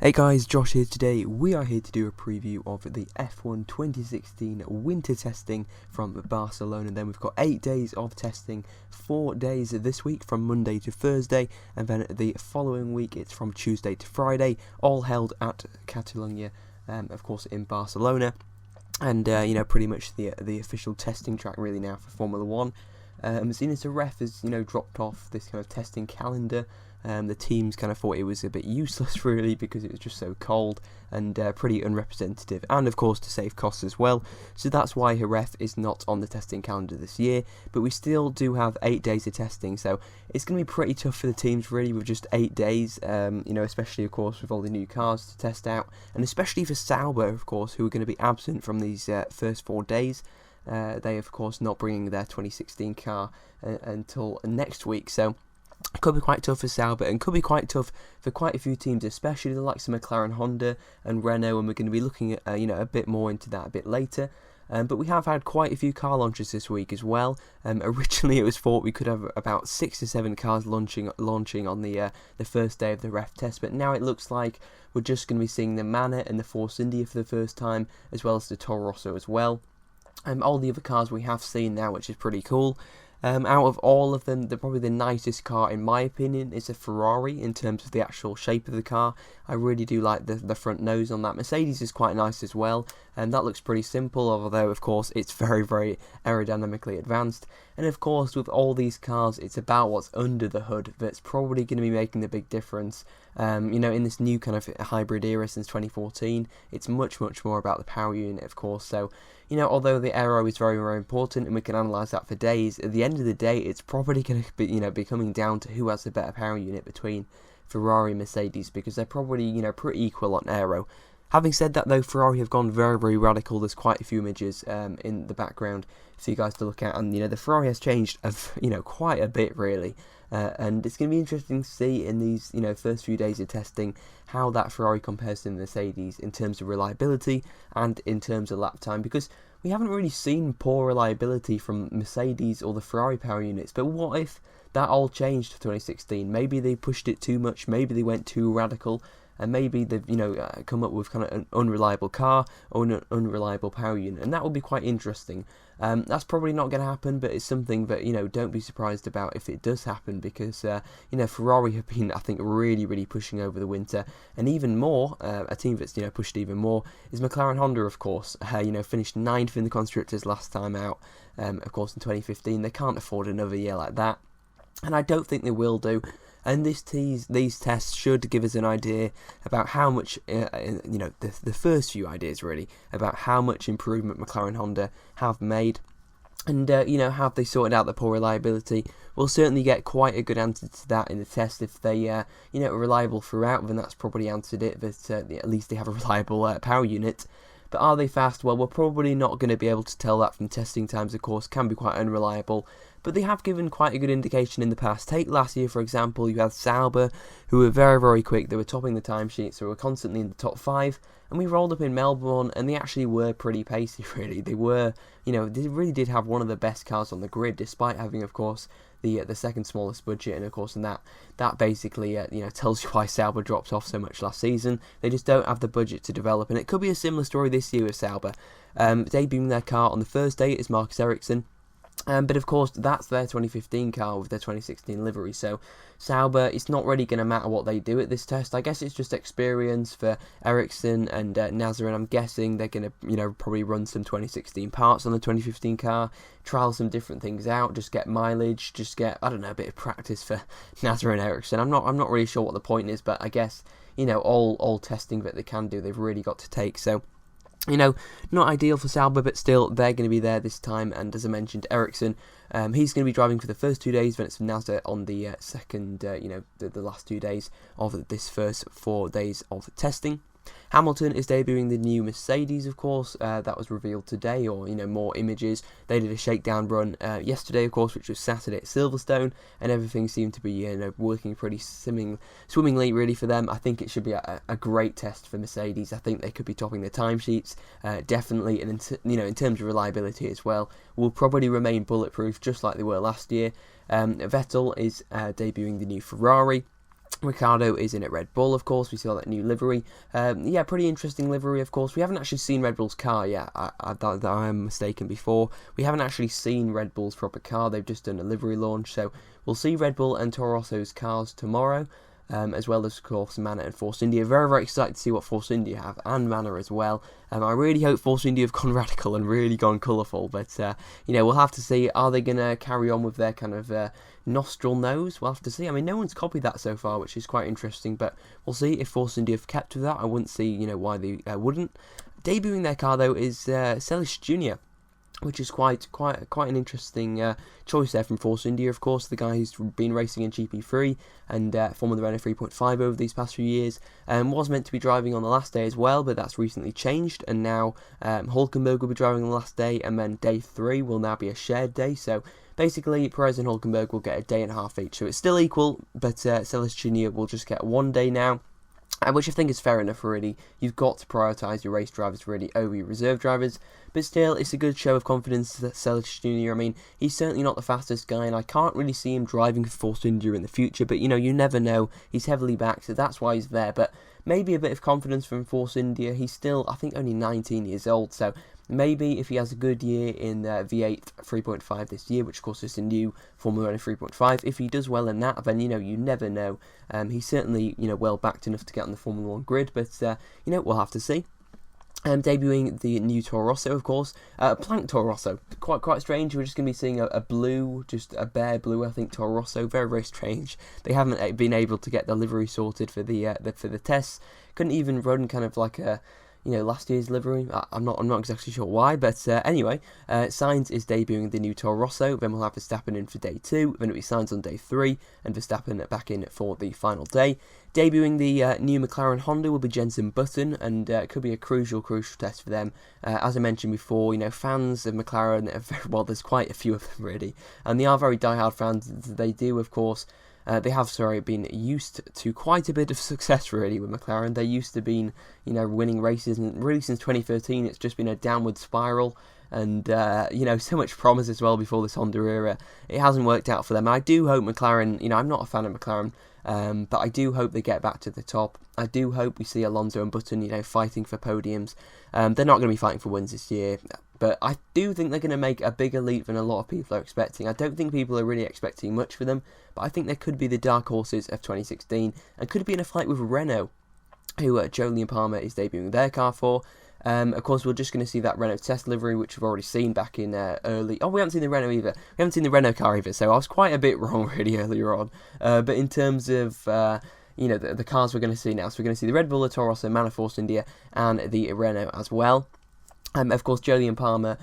Hey guys, Josh here. Today we are here to do a preview of the F1 2016 winter testing from Barcelona. Then we've got 8 days of testing, 4 days this week from Monday to Thursday, and then the following week it's from Tuesday to Friday, all held at Catalonia, of course in Barcelona. And pretty much the official testing track really now for Formula 1. Seeing as the ref has dropped off this kind of testing calendar, the teams kind of thought it was a bit useless really because it was just so cold and pretty unrepresentative, and of course to save costs as well. So that's why Jerez is not on the testing calendar this year, but we still do have 8 days of testing, so it's going to be pretty tough for the teams really with just 8 days, especially of course with all the new cars to test out, and especially for Sauber of course, who are going to be absent from these first 4 days. They of course not bringing their 2016 car until next week, so it could be quite tough for Sauber and could be quite tough for quite a few teams, especially the likes of McLaren, Honda and Renault, and we're going to be looking at a bit more into that a bit later. But we have had quite a few car launches this week as well. Originally it was thought we could have about 6 to 7 cars launching on the first day of the ref test, but now it looks like we're just going to be seeing the Manor and the Force India for the first time, as well as the Toro Rosso as well. All the other cars we have seen now, which is pretty cool. Out of all of them, probably the nicest car in my opinion is a Ferrari in terms of the actual shape of the car. I really do like the front nose on that. Mercedes is quite nice as well, and that looks pretty simple, although of course it's very, very aerodynamically advanced. And of course with all these cars, it's about what's under the hood that's probably going to be making the big difference. In this new kind of hybrid era since 2014, it's much more about the power unit of course. So although the aero is very, very important and we can analyse that for days, at the end of the day it's probably going to be coming down to who has the better power unit between Ferrari and Mercedes, because they're probably pretty equal on aero. Having said that though, Ferrari have gone very, very radical. There's quite a few images in the background for you guys to look at, and the Ferrari has changed quite a bit really. And it's going to be interesting to see in these first few days of testing how that Ferrari compares to the Mercedes in terms of reliability and in terms of lap time, because we haven't really seen poor reliability from Mercedes or the Ferrari power units. But what if that all changed for 2016? Maybe they pushed it too much, maybe they went too radical, and maybe they've come up with kind of an unreliable car or an unreliable power unit, and that would be quite interesting. That's probably not going to happen, but it's something that don't be surprised about if it does happen, because Ferrari have been, I think, really pushing over the winter, and even more a team that's pushed even more is McLaren Honda of course. Finished 9th in the constructors last time out, of course in 2015. They can't afford another year like that, and I don't think they will do. And these tests should give us an idea about how much, the first few ideas really, about how much improvement McLaren Honda have made. And, have they sorted out the poor reliability? We'll certainly get quite a good answer to that in the test. If they, are reliable throughout, then that's probably answered it, that at least they have a reliable power unit. But are they fast? Well, we're probably not going to be able to tell that from testing times, of course, can be quite unreliable. But they have given quite a good indication in the past. Take last year, for example, you had Sauber, who were very, very quick. They were topping the timesheets, so were constantly in the top 5. And we rolled up in Melbourne, and they actually were pretty pacey, really. They were, they really did have one of the best cars on the grid, despite having, of course, the second smallest budget. And of course, and that basically tells you why Sauber dropped off so much last season. They just don't have the budget to develop, and it could be a similar story this year with Sauber. Debuting their car on the first day is Marcus Ericsson. But of course, that's their 2015 car with their 2016 livery. So Sauber, it's not really going to matter what they do at this test. I guess it's just experience for Ericsson and Nasr, and I'm guessing they're going to, probably run some 2016 parts on the 2015 car, trial some different things out, just get mileage, just get, I don't know, a bit of practice for Nasr and Ericsson. I'm not really sure what the point is, but I guess, all testing that they can do, they've really got to take. So not ideal for Sauber, but still, they're going to be there this time. And as I mentioned, Ericsson, he's going to be driving for the first 2 days, then it's Nasr on the second, the last 2 days of this first 4 days of testing. Hamilton is debuting the new Mercedes, of course. That was revealed today, or more images. They did a shakedown run yesterday, of course, which was Saturday at Silverstone, and everything seemed to be working pretty swimmingly, really, for them. I think it should be a great test for Mercedes. I think they could be topping the timesheets, definitely, and in terms of reliability as well, will probably remain bulletproof, just like they were last year. Vettel is debuting the new Ferrari. Ricciardo is in at Red Bull, of course. We saw that new livery. Yeah, pretty interesting livery, of course. We haven't actually seen Red Bull's car yet. I am mistaken before. We haven't actually seen Red Bull's proper car. They've just done a livery launch. So we'll see Red Bull and Toro Rosso's cars tomorrow, as well as, of course, Manor and Force India. Very, very excited to see what Force India have, and Manor as well. I really hope Force India have gone radical and really gone colourful, but, we'll have to see. Are they going to carry on with their kind of nostril nose? We'll have to see. I mean, no one's copied that so far, which is quite interesting, but we'll see if Force India have kept with that. I wouldn't see, why they wouldn't. Debuting their car, though, is Celis Jr., which is quite an interesting choice there from Force India, of course, the guy who's been racing in GP3 and Formula Renault 3.5 over these past few years, was meant to be driving on the last day as well, but that's recently changed, and now Hulkenberg will be driving on the last day, and then day 3 will now be a shared day, so basically Perez and Hulkenberg will get a day and a half each, so it's still equal, but Celis Jr. will just get 1 day now, which I think is fair enough, really. You've got to prioritise your race drivers, really, over your reserve drivers. But still, it's a good show of confidence that Celis Jr., I mean, he's certainly not the fastest guy, and I can't really see him driving for Force India in the future. But, you never know. He's heavily backed, so that's why he's there. But maybe a bit of confidence from Force India. He's still, I think, only 19 years old, so maybe if he has a good year in V8 3.5 this year, which of course is the new Formula Renault 3.5, if he does well in that, then, you never know. He's certainly, well backed enough to get on the Formula 1 grid, but, we'll have to see. Debuting the new Toro Rosso, of course, Plank Toro Rosso, quite strange. We're just going to be seeing a blue, just a bare blue, I think, Toro Rosso. Very, very strange. They haven't been able to get the livery sorted for the tests. Couldn't even run kind of like a last year's livery. I'm not exactly sure why, but anyway, Sainz is debuting the new Toro Rosso. Then we'll have Verstappen in for day 2. Then it'll be Sainz on day 3, and Verstappen back in for the final day. Debuting the new McLaren Honda will be Jenson Button, and it could be a crucial test for them. As I mentioned before, fans of McLaren are very, well, there's quite a few of them really, and they are very diehard fans. They do, of course. They have, been used to quite a bit of success, really, with McLaren. They're used to being, winning races, and really since 2013, it's just been a downward spiral, and, so much promise as well before this Honda era. It hasn't worked out for them. I do hope McLaren, I'm not a fan of McLaren, but I do hope they get back to the top. I do hope we see Alonso and Button, fighting for podiums. They're not going to be fighting for wins this year, but I do think they're going to make a bigger leap than a lot of people are expecting. I don't think people are really expecting much for them, but I think they could be the dark horses of 2016, and could be in a fight with Renault, who Jolyon Palmer is debuting their car for. Of course, we're just going to see that Renault test livery, which we've already seen back in early... Oh, we haven't seen the Renault either. We haven't seen the Renault car either, so I was quite a bit wrong really earlier on. But in terms of... the cars we're going to see now. So we're going to see the Red Bull, the Toro Rosso, Manor Force India, and the Renault as well. Of course, Jolyon Palmer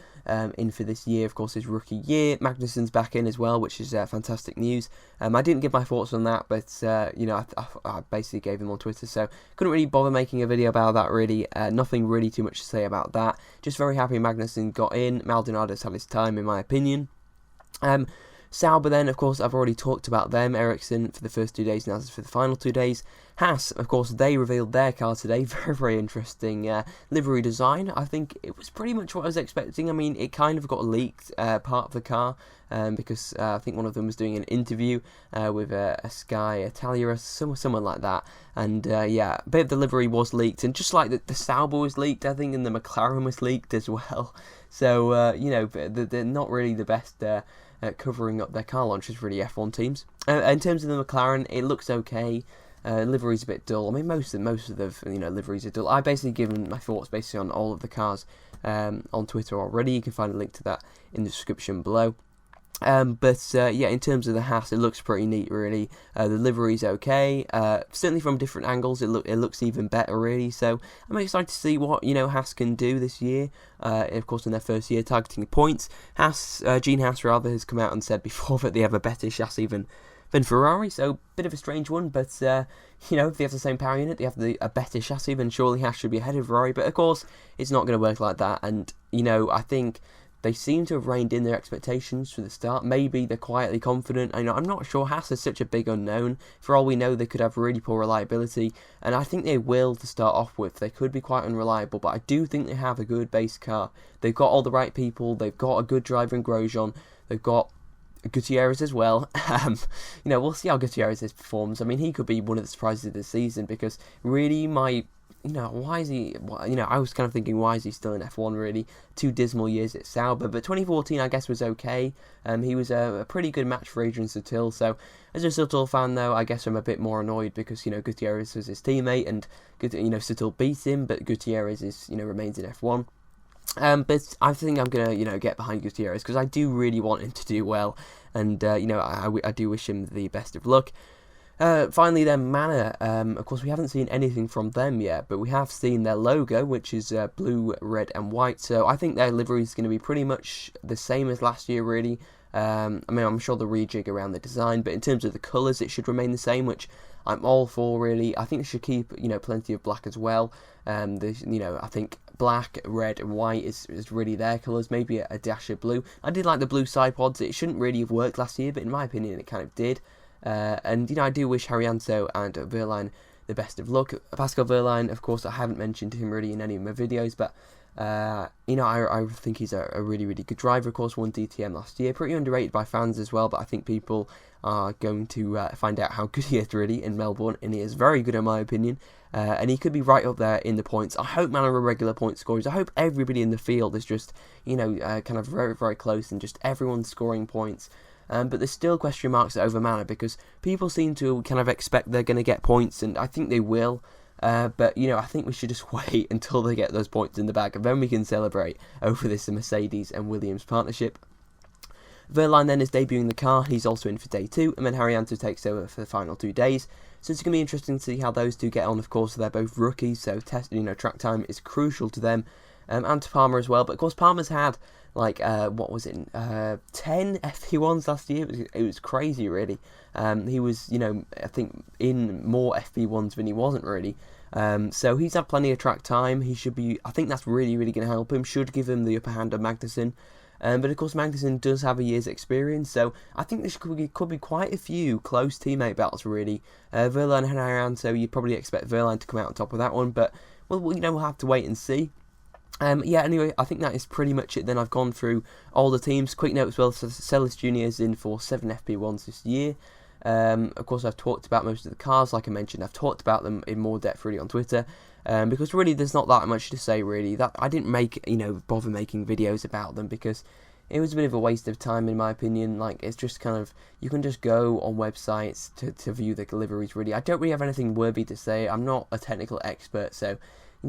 in for this year, of course, his rookie year. Magnussen's back in as well, which is fantastic news. I didn't give my thoughts on that, but, I basically gave him on Twitter, so couldn't really bother making a video about that, really. Nothing really too much to say about that. Just very happy Magnussen got in. Maldonado's had his time, in my opinion. Sauber then, of course, I've already talked about them. Ericsson for the first 2 days, Nasr for the final 2 days. Haas, of course, they revealed their car today. Very, very interesting livery design. I think it was pretty much what I was expecting. I mean, it kind of got leaked, part of the car, because I think one of them was doing an interview with a Sky Italia or someone like that. And yeah, a bit of the livery was leaked. And just like the Sauber was leaked, I think, and the McLaren was leaked as well. So, they're not really the best... covering up their car launches, really, F1 teams. In terms of the McLaren, it looks okay. Livery's a bit dull. I mean, most of the liveries are dull. I've basically given my thoughts basically on all of the cars on Twitter already. You can find a link to that in the description below. Yeah, in terms of the Haas, it looks pretty neat, really. The livery's okay. Certainly from different angles, it looks even better, really. So I'm excited to see what Haas can do this year. Of course, in their first year, targeting points. Gene Haas rather has come out and said before that they have a better chassis than Ferrari. So bit of a strange one, but if they have the same power unit, they have a better chassis, then surely Haas should be ahead of Ferrari. But of course, it's not going to work like that. And I think they seem to have reined in their expectations for the start. Maybe they're quietly confident. I'm not sure. Haas is such a big unknown. For all we know, they could have really poor reliability, and I think they will to start off with. They could be quite unreliable, but I do think they have a good base car. They've got all the right people. They've got a good driver in Grosjean. They've got Gutierrez as well. We'll see how Gutierrez performs. I mean, he could be one of the surprises of the season, because really why is he, I was kind of thinking, why is he still in F1 really? 2 dismal years at Sauber, but 2014 I guess was okay. He was a pretty good match for Adrian Sutil, so as a Sutil fan though, I guess I'm a bit more annoyed because, Gutierrez was his teammate, and, Sutil beat him, but Gutierrez remains in F1. But I think I'm going to, get behind Gutierrez, because I do really want him to do well, and, I do wish him the best of luck. Finally then, Manor, of course we haven't seen anything from them yet, but we have seen their logo, which is blue, red and white, so I think their livery is going to be pretty much the same as last year really. I'm sure they'll rejig around the design, but in terms of the colours it should remain the same, which I'm all for really. I think they should keep, plenty of black as well. I think black, red and white is really their colours, maybe a dash of blue. I did like the blue side pods. It shouldn't really have worked last year, but in my opinion it kind of did. I do wish Haryanto and Wehrlein the best of luck. Pascal Wehrlein, of course, I haven't mentioned him really in any of my videos, but I think he's a really, really good driver. Of course, won DTM last year, pretty underrated by fans as well, but I think people are going to find out how good he is really in Melbourne, and he is very good in my opinion, and he could be right up there in the points. I hope Man are regular point scorers. I hope everybody in the field is just, kind of very, very close, and just everyone's scoring points. But there's still question marks over Manor, because people seem to kind of expect they're going to get points, and I think they will. But, I think we should just wait until they get those points in the bag, and then we can celebrate over this Mercedes and Williams partnership. Wehrlein then is debuting the car. He's also in for day 2, and then Haryanto takes over for the final 2 days. So it's going to be interesting to see how those two get on. Of course, they're both rookies, so track time is crucial to them. And to Palmer as well, but of course Palmer's had 10 FP1s last year. It was crazy really. He was, I think in more FP1s than he wasn't really. So he's had plenty of track time. He should be, I think that's really, really going to help him, should give him the upper hand of Magnussen. But of course Magnussen does have a year's experience, so I think this could be quite a few close teammate battles really. Wehrlein and Haryanto, you probably expect Wehrlein to come out on top of that one, but we'll have to wait and see. Anyway, I think that is pretty much it then. I've gone through all the teams. Quick note as well, so Celis Jr. is in for 7 FP1s this year. Of course, I've talked about most of the cars, like I mentioned. I've talked about them in more depth really on Twitter, because really there's not that much to say really. That I didn't bother making videos about them, because it was a bit of a waste of time in my opinion. Like, it's just kind of, you can just go on websites to view the liveries really. I don't really have anything worthy to say. I'm not a technical expert, so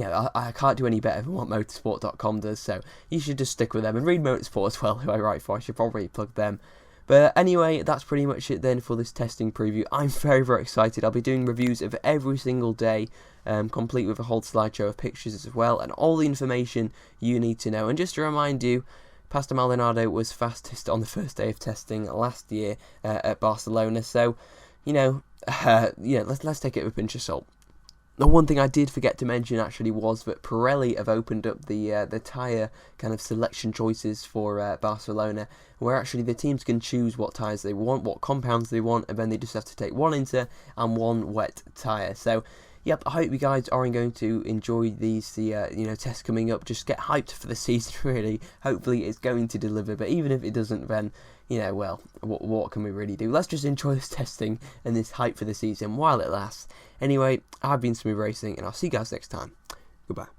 I can't do any better than what motorsport.com does, so you should just stick with them, and read Motorsport as well, who I write for. I should probably plug them. But anyway, that's pretty much it then for this testing preview. I'm very, very excited. I'll be doing reviews of every single day, complete with a whole slideshow of pictures as well, and all the information you need to know. And just to remind you, Pastor Maldonado was fastest on the first day of testing last year at Barcelona, so, let's take it with a pinch of salt. The one thing I did forget to mention actually was that Pirelli have opened up the tyre kind of selection choices for Barcelona, where actually the teams can choose what tyres they want, what compounds they want, and then they just have to take 1 inter and 1 wet tyre. So, yep, I hope you guys are going to enjoy these tests coming up. Just get hyped for the season really. Hopefully it's going to deliver, but even if it doesn't, then what can we really do? Let's just enjoy this testing and this hype for the season while it lasts. Anyway, I've been Smooth Racing, and I'll see you guys next time. Goodbye.